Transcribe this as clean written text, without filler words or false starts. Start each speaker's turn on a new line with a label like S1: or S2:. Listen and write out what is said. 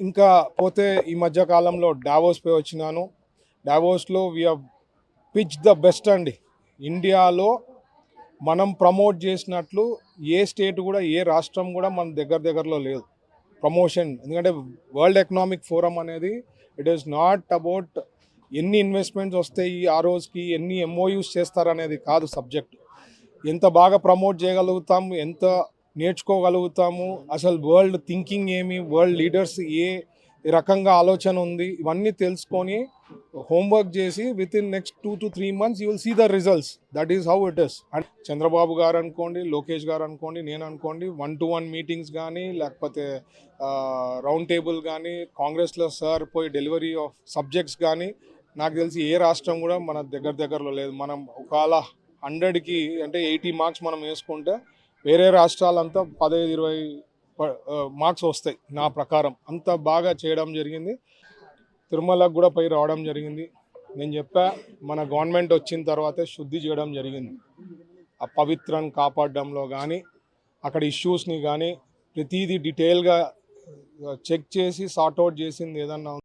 S1: ఇంకా పోతే ఈ మధ్య కాలంలో డావోస్ పోయి వచ్చినాను. డావోస్లో we have pitch the best అండి. ఇండియాలో మనం ప్రమోట్ చేసినట్లు ఏ స్టేట్ కూడా, ఏ రాష్ట్రం కూడా మన దగ్గరలో లేదు ప్రమోషన్. ఎందుకంటే వరల్డ్ ఎకనామిక్ ఫోరం అనేది ఇట్ ఈస్ నాట్ అబౌట్ ఎన్ని ఇన్వెస్ట్మెంట్స్ వస్తాయి ఆ రోజుకి, ఎన్ని ఎంఓయూస్ చేస్తారనేది కాదు సబ్జెక్ట్. ఎంత బాగా ప్రమోట్ చేయగలుగుతాము, ఎంత నేర్చుకోగలుగుతాము, అసలు వరల్డ్ థింకింగ్ ఏమి, వరల్డ్ లీడర్స్ ఏ రకంగా ఆలోచన ఉంది, ఇవన్నీ తెలుసుకొని హోంవర్క్ చేసి within next 2 to 3 months you will see the results. That is how it is. And Chandrababu గారు అనుకోండి, లోకేష్ గారు అనుకోండి, నేను అనుకోండి, 1-to-1 మీటింగ్స్ కానీ, లేకపోతే రౌండ్ టేబుల్ కానీ, కాంగ్రెస్లో సార్ పోయి డెలివరీ ఆఫ్ సబ్జెక్ట్స్ కానీ, నాకు తెలిసి ఏ రాష్ట్రం కూడా మన దగ్గరలో లేదు. మనం ఒకవేళ 100కి అంటే 80 మార్క్స్ మనం వేసుకుంటే వేరే రాష్ట్రాలంతా 15-20 మార్క్స్ వస్తాయి నా ప్రకారం. అంత బాగా చేయడం జరిగింది. తిరుమలకు కూడా పోయి రావడం జరిగింది. నేను చెప్పా, మన గవర్నమెంట్ వచ్చిన తర్వాతే శుద్ధి చేయడం జరిగింది. ఆ పవిత్రాన్ని కాపాడడంలో కానీ, అక్కడ ఇష్యూస్ని కానీ ప్రతిదీ డీటెయిల్గా చెక్ చేసి సార్ట్అవుట్ చేసింది ఏదన్నా